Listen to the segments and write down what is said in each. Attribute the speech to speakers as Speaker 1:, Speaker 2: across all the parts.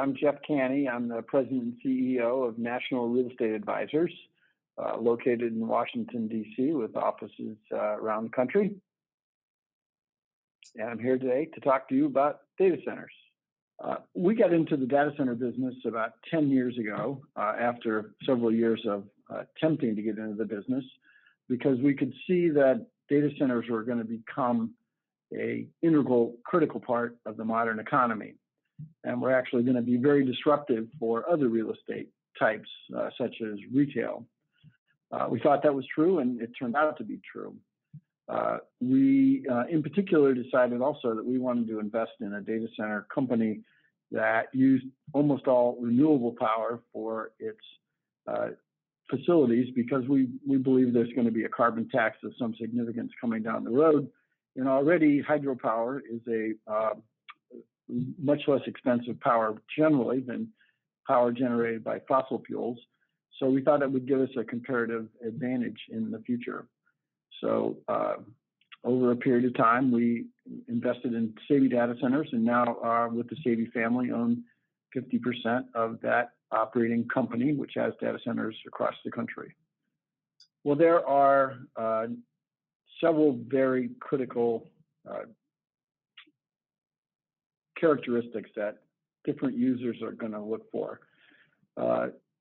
Speaker 1: I'm Jeff Kanne. I'm the president and CEO of National Real Estate Advisors, located in Washington, D.C., with offices around the country. And I'm here today to talk to you about data centers. We got into the data center business about 10 years ago, after several years of attempting to get into the business, because we could see that data centers were going to become an integral, critical part of the modern economy. And we're actually going to be very disruptive for other real estate types, such as retail. We thought that was true, and it turned out to be true. We, in particular, decided also that we wanted to invest in a data center company that used almost all renewable power for its facilities, because we believe there's going to be a carbon tax of some significance coming down the road. And already hydropower is a much less expensive power generally than power generated by fossil fuels. So we thought it would give us a comparative advantage in the future. So over a period of time, we invested in Savvy Data Centers, and now with the Savvy family own 50% of that operating company, which has data centers across the country. Well, there are several very critical characteristics that different users are going to look for.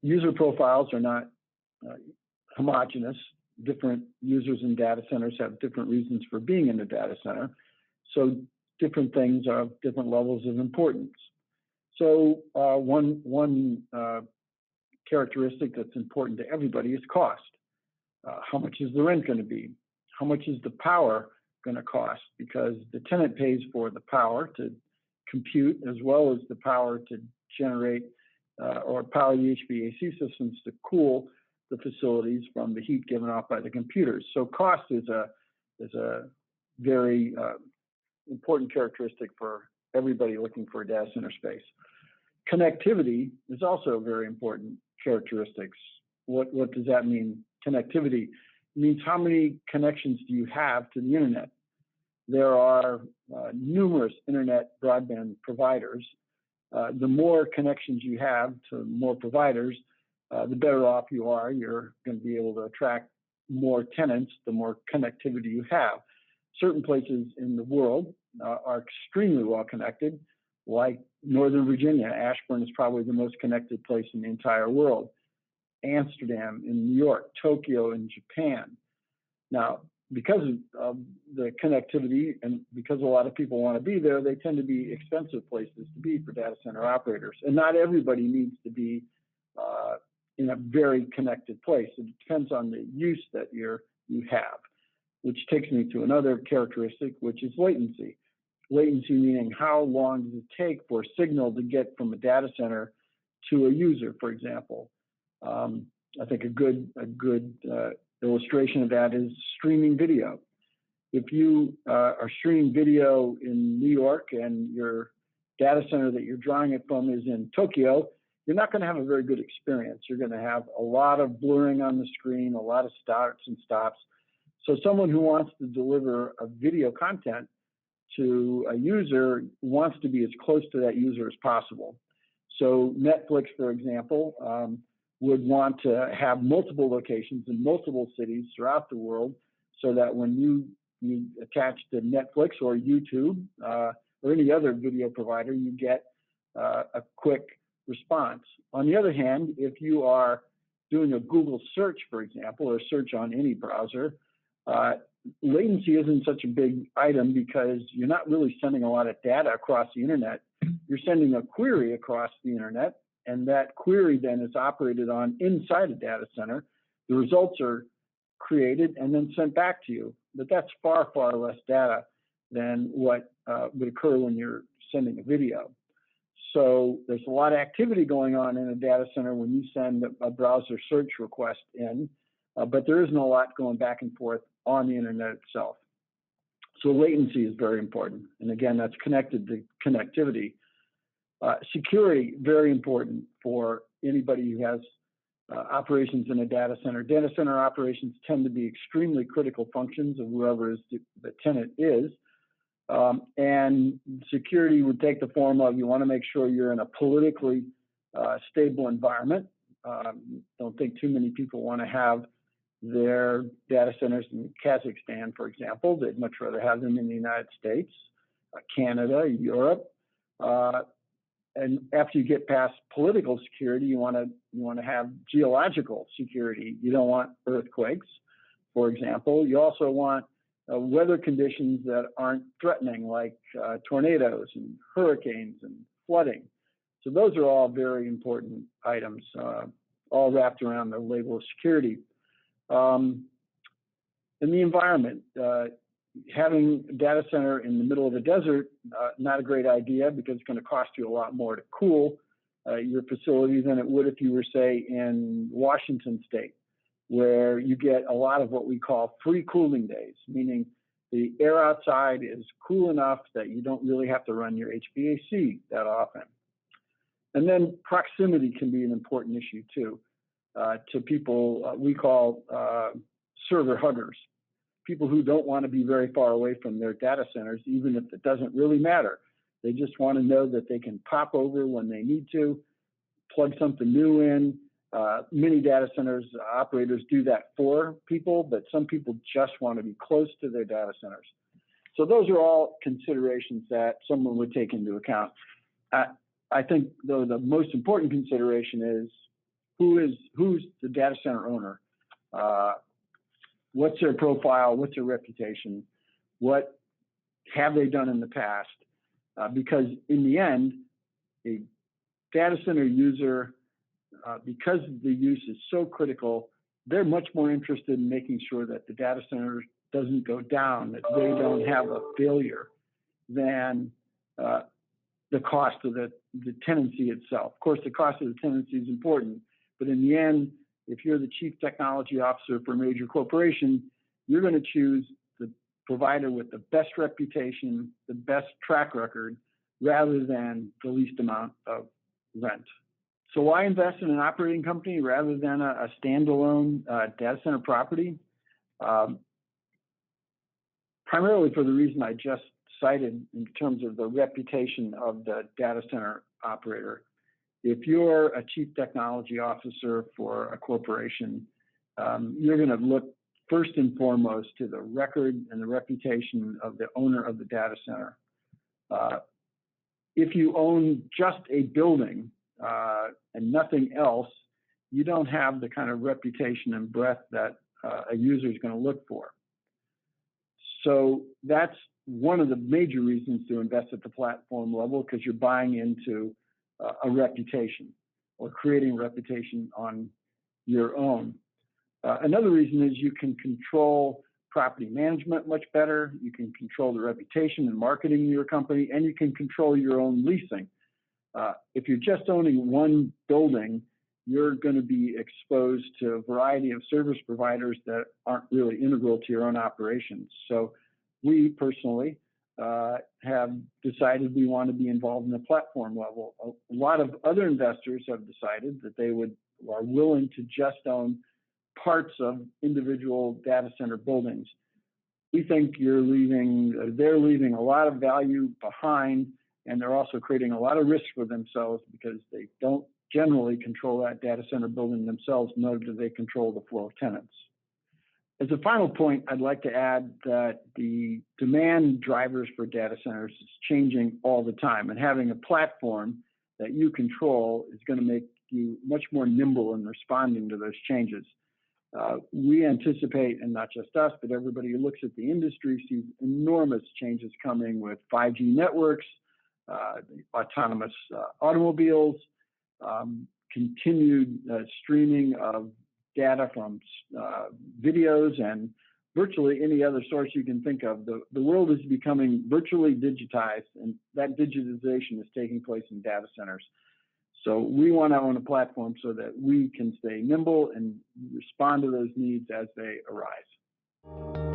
Speaker 1: User profiles are not homogeneous. Different users in data centers have different reasons for being in a data center. So different things are of different levels of importance. So one characteristic that's important to everybody is cost. How much is the rent going to be? How much is the power going to cost? Because the tenant pays for the power to compute, as well as the power to generate or power the HVAC systems to cool the facilities from the heat given off by the computers. So cost is a very important characteristic for everybody looking for a data center space. Connectivity is also a very important characteristic. What does that mean? Connectivity means how many connections do you have to the internet? There are numerous internet broadband providers. The more connections you have to more providers, the better off you are. You're going to be able to attract more tenants the more connectivity you have. Certain places in the world are extremely well connected, like Northern Virginia. Ashburn is probably the most connected place in the entire world. Amsterdam in New York, Tokyo in Japan. Now, because of the connectivity and because a lot of people want to be there, they tend to be expensive places to be for data center operators. And not everybody needs to be in a very connected place. It depends on the use that you have, which takes me to another characteristic, which is latency. Latency meaning how long does it take for a signal to get from a data center to a user, for example. I think a good illustration of that is streaming video. If you are streaming video in New York and your data center that you're drawing it from is in Tokyo, you're not going to have a very good experience. You're going to have a lot of blurring on the screen, a lot of starts and stops. So someone who wants to deliver a video content to a user wants to be as close to that user as possible. So Netflix, for example, would want to have multiple locations in multiple cities throughout the world, so that when you attach to Netflix or YouTube or any other video provider, you get a quick response. On the other hand, if you are doing a Google search, for example, or search on any browser, latency isn't such a big item because you're not really sending a lot of data across the internet. You're sending a query across the internet, and that query then is operated on inside a data center. The results are created and then sent back to you. But that's far, far less data than what would occur when you're sending a video. So there's a lot of activity going on in a data center when you send a browser search request in, but there isn't a lot going back and forth on the internet itself. So latency is very important. And again, that's connected to connectivity. Security, very important for anybody who has operations in a data center. Data center operations tend to be extremely critical functions of whoever is the tenant is. And security would take the form of, you want to make sure you're in a politically stable environment. Don't think too many people want to have their data centers in Kazakhstan, for example. They'd much rather have them in the United States, Canada, Europe. And after you get past political security, you want to have geological security. You don't want earthquakes, for example. You also want weather conditions that aren't threatening, like tornadoes and hurricanes and flooding. So those are all very important items, all wrapped around the label of security. In the environment, having a data center in the middle of the desert, not a great idea, because it's going to cost you a lot more to cool your facility than it would if you were, say, in Washington State, where you get a lot of what we call free cooling days, meaning the air outside is cool enough that you don't really have to run your HVAC that often. And then proximity can be an important issue too, to people we call server huggers, people who don't want to be very far away from their data centers, even if it doesn't really matter. They just want to know that they can pop over when they need to, plug something new in. Many data centers operators do that for people, but some people just want to be close to their data centers. So those are all considerations that someone would take into account. I think, though, the most important consideration is who's the data center owner? What's their profile? What's their reputation? What have they done in the past? Because in the end, a data center user, because the use is so critical, they're much more interested in making sure that the data center doesn't go down, that they don't have a failure, than the cost of the tenancy itself. Of course, the cost of the tenancy is important, but in the end, if you're the chief technology officer for a major corporation, you're going to choose the provider with the best reputation, the best track record, rather than the least amount of rent. So why invest in an operating company rather than a standalone data center property? Primarily for the reason I just cited in terms of the reputation of the data center operator. If you're a chief technology officer for a corporation, you're going to look first and foremost to the record and the reputation of the owner of the data center. If you own just a building and nothing else, you don't have the kind of reputation and breadth that a user is going to look for. So that's one of the major reasons to invest at the platform level, because you're buying into a reputation or creating a reputation on your own. Another reason is you can control property management much better. You can control the reputation and marketing of your company, and you can control your own leasing. If you're just owning one building, you're going to be exposed to a variety of service providers that aren't really integral to your own operations. So we personally have decided we want to be involved in the platform level. A lot of other investors have decided that they are willing to just own parts of individual data center buildings. We think they're leaving a lot of value behind, and they're also creating a lot of risk for themselves because they don't generally control that data center building themselves, nor do they control the flow of tenants. As a final point, I'd like to add that the demand drivers for data centers is changing all the time, and having a platform that you control is going to make you much more nimble in responding to those changes. We anticipate, and not just us, but everybody who looks at the industry sees enormous changes coming with 5G networks, autonomous automobiles, continued streaming of data from videos and virtually any other source you can think of. The world is becoming virtually digitized, and that digitization is taking place in data centers. So we want to own a platform so that we can stay nimble and respond to those needs as they arise.